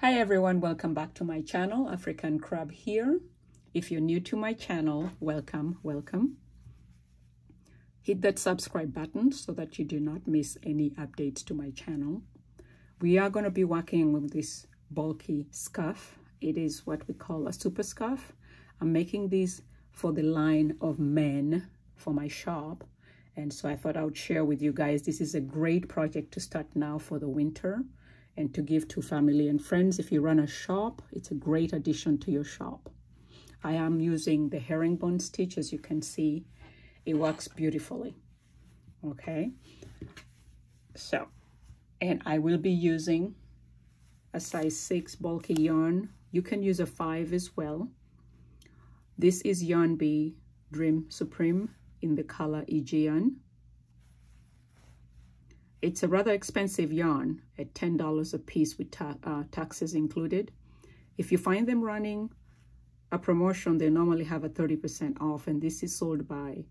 Hi everyone, welcome back to my channel. African Crab here. If you're new to my channel, welcome. Hit that subscribe button so that you do not miss any updates to my channel. We are going to be working with this bulky scarf. It is what we call a super scarf. I'm making this for the line of men for my shop, and so I thought I would share with you guys. This is a great project to start now for the winter and to give to family and friends. If you run a shop, it's a great addition to your shop. I am using the herringbone stitch. As you can see, it works beautifully. Okay, so, and I will be using a size 6 bulky yarn. You can use a 5 as well. This is Yarn Bee Dream Supreme in the color Aegean. It's a rather expensive yarn at $10 a piece with taxes included. If you find them running a promotion, they normally have a 30% off, and this is sold by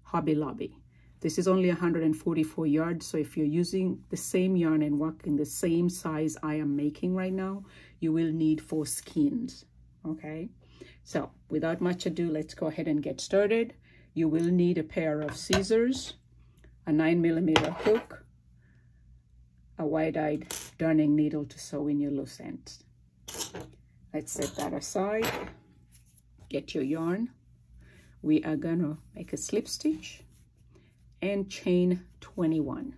Hobby Lobby. This is only 144 yards, so if you're using the same yarn and working the same size I am making right now, you will need 4 skeins, okay? So without much ado, let's go ahead and get started. You will need a pair of scissors, a 9mm hook, a wide-eyed darning needle to sew in your loose ends. Let's set that aside. Get your yarn. We are gonna make a slip stitch and chain 21.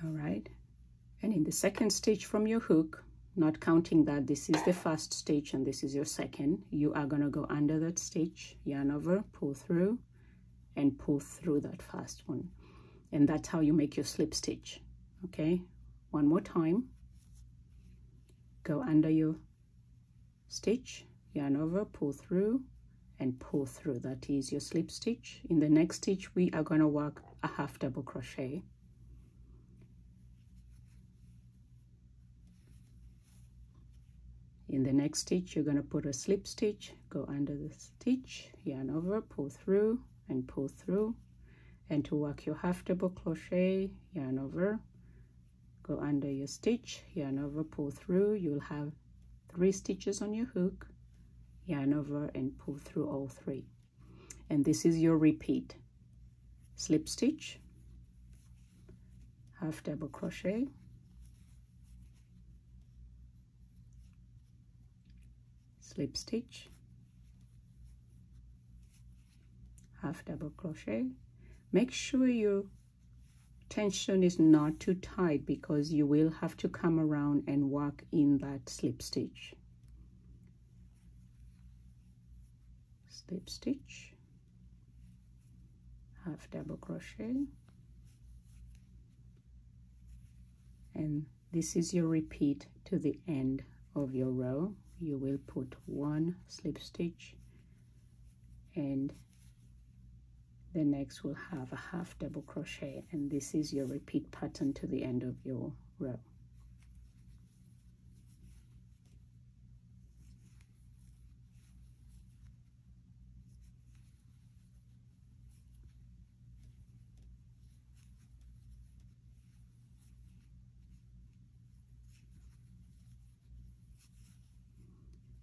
All right, and in the second stitch from your hook, not counting that this is the first stitch and this is your second, you are going to go under that stitch, yarn over, pull through, and pull through that first one. And that's how you make your slip stitch. Okay, one more time. Go under your stitch, yarn over, pull through, and pull through. That is your slip stitch. In the next stitch, we are going to work a half double crochet. In the next stitch, you're going to put a slip stitch, go under the stitch, yarn over, pull through, and pull through. And to work your half double crochet, yarn over, go under your stitch, yarn over, pull through. You'll have 3 stitches on your hook, yarn over, and pull through all 3. And this is your repeat. Slip stitch, half double crochet, slip stitch, half double crochet. Make sure your tension is not too tight because you will have to come around and work in that slip stitch. Slip stitch, half double crochet, and this is your repeat to the end of your row. You will put 1 slip stitch, and the next will have a half double crochet, and this is your repeat pattern to the end of your row.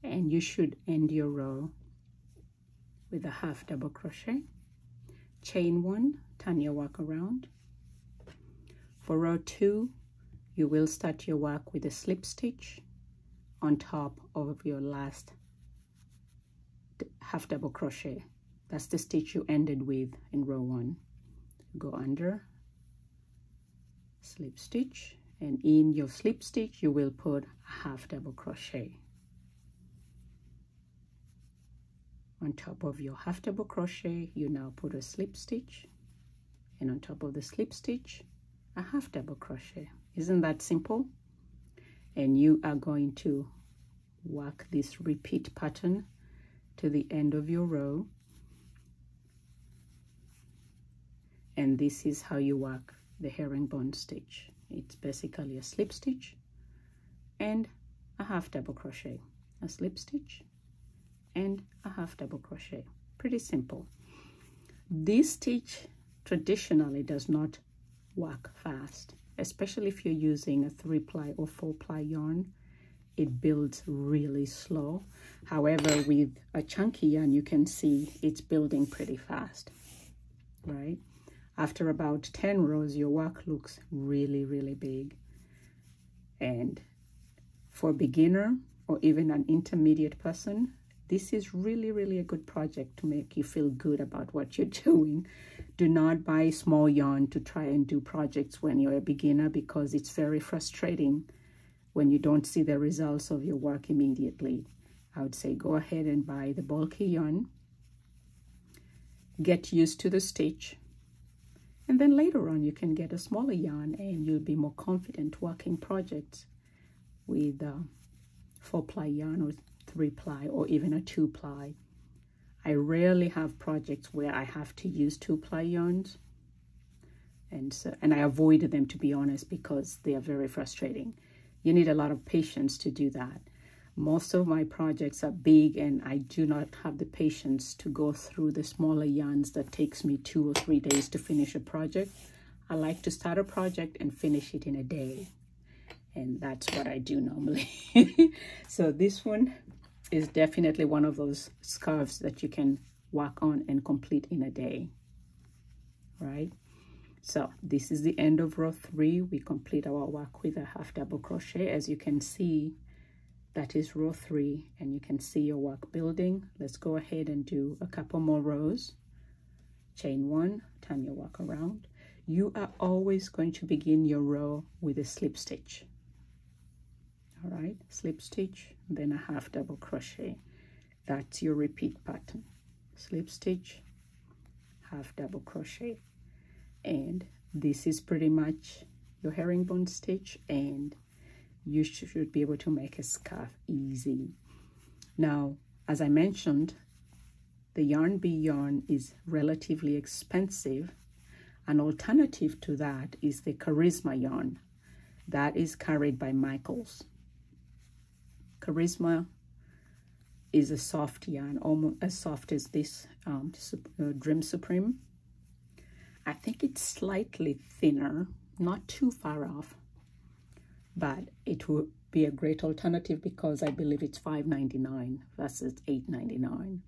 And you should end your row with a half double crochet, chain 1, turn your work around. For row 2, you will start your work with a slip stitch on top of your last half double crochet. That's the stitch you ended with in row 1. Go under, slip stitch, and in your slip stitch you will put a half double crochet. On top of your half double crochet, you now put a slip stitch, and on top of the slip stitch, a half double crochet. Isn't that simple? And you are going to work this repeat pattern to the end of your row, and this is how you work the herringbone stitch. It's basically a slip stitch and a half double crochet, a slip stitch, and a half double crochet. Pretty simple. This stitch traditionally does not work fast, especially if you're using a 3-ply or 4-ply yarn. It builds really slow. However, with a chunky yarn, you can see it's building pretty fast, right? After about 10 rows, your work looks really, really big. And for a beginner or even an intermediate person, this is really, really a good project to make you feel good about what you're doing. Do not buy small yarn to try and do projects when you're a beginner, because it's very frustrating when you don't see the results of your work immediately. I would say go ahead and buy the bulky yarn, get used to the stitch, and then later on you can get a smaller yarn and you'll be more confident working projects with 4-ply yarn or 3-ply or even a 2-ply. I rarely have projects where I have to use 2-ply yarns, and I avoid them, to be honest, because they are very frustrating. You need a lot of patience to do that. Most of my projects are big and I do not have the patience to go through the smaller yarns that takes me 2 or 3 days to finish a project. I like to start a project and finish it in a day. And that's what I do normally. So this one is definitely one of those scarves that you can work on and complete in a day, right? So this is the end of row 3. We complete our work with a half double crochet. As you can see, that is row 3, and you can see your work building. Let's go ahead and do a couple more rows. Chain 1, turn your work around. You are always going to begin your row with a slip stitch. All right, slip stitch, then a half double crochet. That's your repeat pattern. Slip stitch, half double crochet. And this is pretty much your herringbone stitch, and you should be able to make a scarf easy. Now, as I mentioned, the Yarn Bee yarn is relatively expensive. An alternative to that is the Charisma yarn that is carried by Michaels. Charisma is a soft yarn, almost as soft as this Dream Supreme. I think it's slightly thinner, not too far off, but it would be a great alternative because I believe it's $5.99 versus $8.99.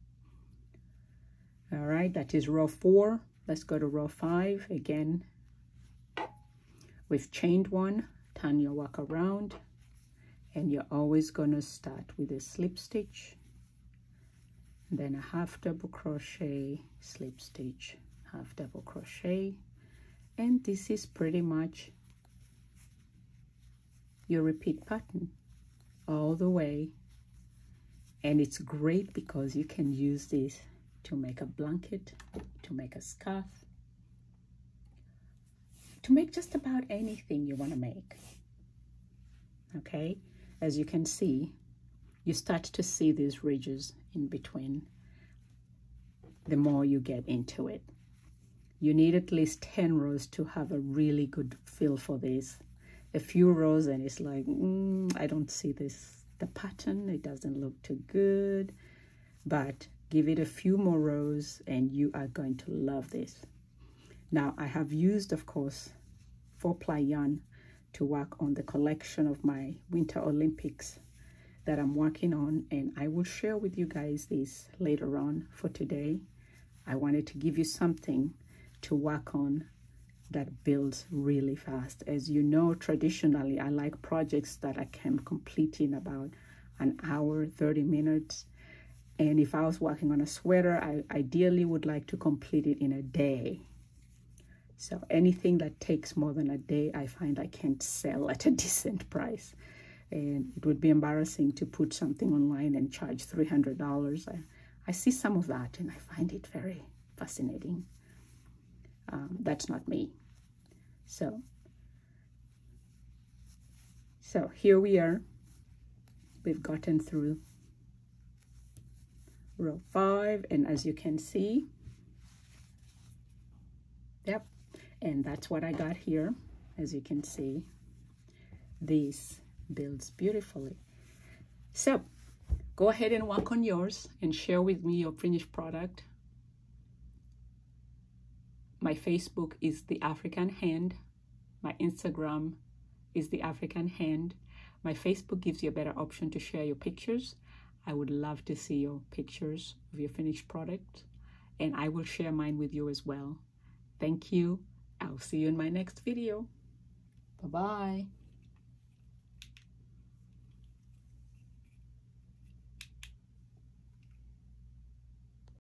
All right, that is row 4. Let's go to row 5 again. We've chained 1, turn your work around, and you're always going to start with a slip stitch, then a half double crochet, slip stitch, half double crochet, and this is pretty much your repeat pattern all the way. And it's great because you can use this to make a blanket, to make a scarf, to make just about anything you want to make. Okay, as you can see, you start to see these ridges in between the more you get into it. You need at least 10 rows to have a really good feel for this. A few rows and it's like, I don't see this, the pattern, it doesn't look too good. But give it a few more rows and you are going to love this. Now, I have used, of course, 4-ply yarn to work on the collection of my Winter Olympics that I'm working on, and I will share with you guys this later on. For today, I wanted to give you something to work on that builds really fast. As you know, traditionally, I like projects that I can complete in about an hour, 30 minutes. And if I was working on a sweater, I ideally would like to complete it in a day. So anything that takes more than a day, I find I can't sell at a decent price. And it would be embarrassing to put something online and charge $300. I see some of that and I find it very fascinating. That's not me. So here we are. We've gotten through row 5, and as you can see, yep, and that's what I got here. As you can see, this builds beautifully. So go ahead and work on yours and share with me your finished product. My Facebook is The African Hand. My Instagram is The African Hand. My Facebook gives you a better option to share your pictures. I would love to see your pictures of your finished product, and I will share mine with you as well. Thank you. I'll see you in my next video. Bye-bye.